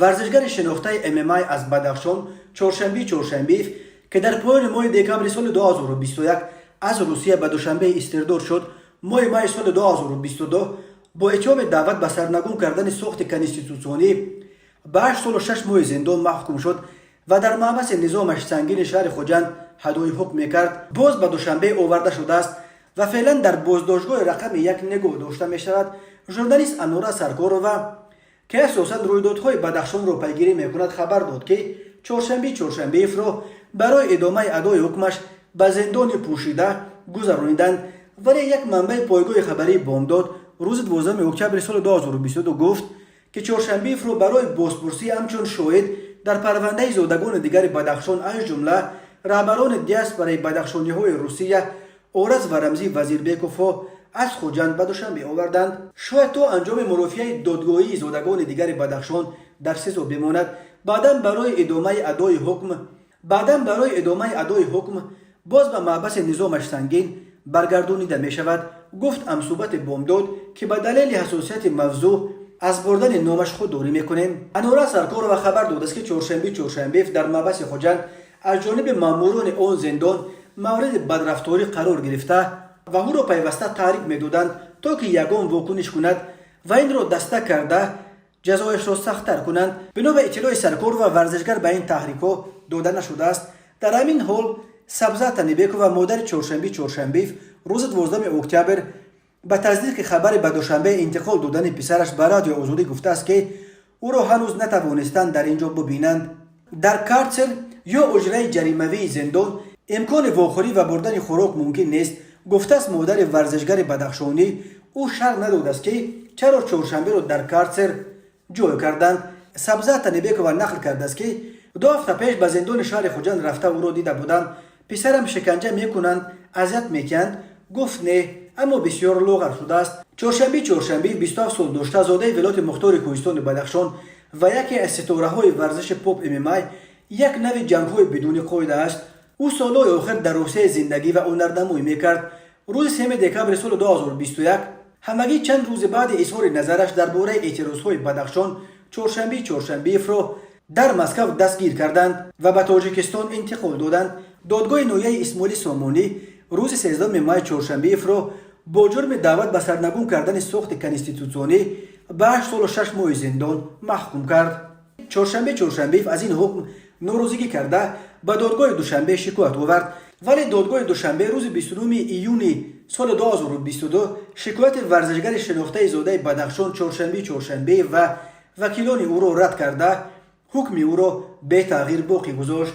ورزشگر شناخته MMA از بدخشان چهارشنبه که در پایان ماه دکامبر سال 2021 از روسیه به دوشنبه استرداد شد، ماه سال 2022 با اتهام دعوت به سرنگون کردن ساخت کنستیتوسیونی به 8 سال و 6 ماه زندان محکوم شد و در محبس نظامش سنگین شهر خوجند هدای حکم میکرد. باز به دوشنبه آورده شده است و فعلا در بازداشتگاه رقم 1 نگاه داشته می شود. ژورنالیست انورا سرکارова که اساساً رویدادهای بدخشان را پیگیری میکند خبر داد که چهارشنبه را برای ادامه ادای حکمش به زندان پوشیده گذرانیدند، ولی یک منبع پایگاه خبری بامداد روز 12 اکتبر سال 2022 گفت که چهارشنبه را برای بازپرسی همچون شاهد در پرونده زادگان دیگر بدخشان از جمله رهبران دیاسپورای بدخشانی‌های روسیه آرز و رمزی وزیربکوف از خوجند به دوشنبه آوردند. شاید تا انجام مرافعه دادگاهی زادگان دیگر بدخشان در سزا بماند. بعداً برای ادامه ادای حکم باز به محبس نظامش سنگین برگردانیده می شود، گفت امصوبت بامداد که به دلیل حساسیت موضوع از بردن نامش خودداری میکنیم. انورا سرکارova خبر داده است که چهارشنبه در محبس خوجند از جانب ماموران آن زندان مورد بدرفتاری قرار گرفته و او را پیوسته تحریک میدادند تا که یگان واکنش کند و این را دسته کرده جزایش را سخت‌تر کنند. بنا به اطلاع سرکارova ورزشگر به این تحریک‌ها داده نشده است. در همین حال سبزه تنیبکووا مادر چهارشنبه روز 12 اکتبر به تصدیق خبر به دوشنبه انتقال دادن پسرش به رادیو آزادی گفته است که او را هنوز نتوانستند در اینجا ببینند. در کارسل یا اجرای جریمه‌ای زندان امکان واخوری و بردن خوراک ممکن نیست، گفته است مادر ورزشگر بدخشانی. او شرح نداده است که چرا چهارشنبه را در کارسل جای کردند. سبزه تنیبکووا نقل کرده است که 2 هفته پیش به زندان شهر خوجند رفته او را دیده بودم. پسرم شکنجه میکنند، اذیت میکنند. گفت نه، اما بسیار لاغر شده است. چهارشنبه 27 سال داشته، زاده ولایت مختار کوهستان بدخشان و یکی از ستاره‌های ورزش پاپ MMA. یک نوع جنگ‌های بدون قاعده است. او سالهای آخر در روسیه زندگی و هنرنمایی میکرد. روز 3 دکامبر سال 2021 همگی چند روز بعد اظهار نظرش درباره اعتراض‌های بدخشان چهارشنبه را در مسکو دستگیر کردند و به تاجیکستان انتقال دادند. دادگاه ناحیه اسماعیل سامانی روز 13 ماه چهارشنبه را با جرم دعوت به سرنگون کردن ساخت کنستیتوسیونی به 8 سال و 6 ماه زندان محکوم کرد. چهارشنبه از این حکم ناراضگی کرده به دادگاه دوشنبه شکایت آورد، ولی دادگاه دوشنبه روز 29 ایون سال 2022 شکایت ورزشگر شناخته زاده بدخشان چهارشنبه و وکیلان او را رد کرده حکم او را به تغییر باقی گذاشت.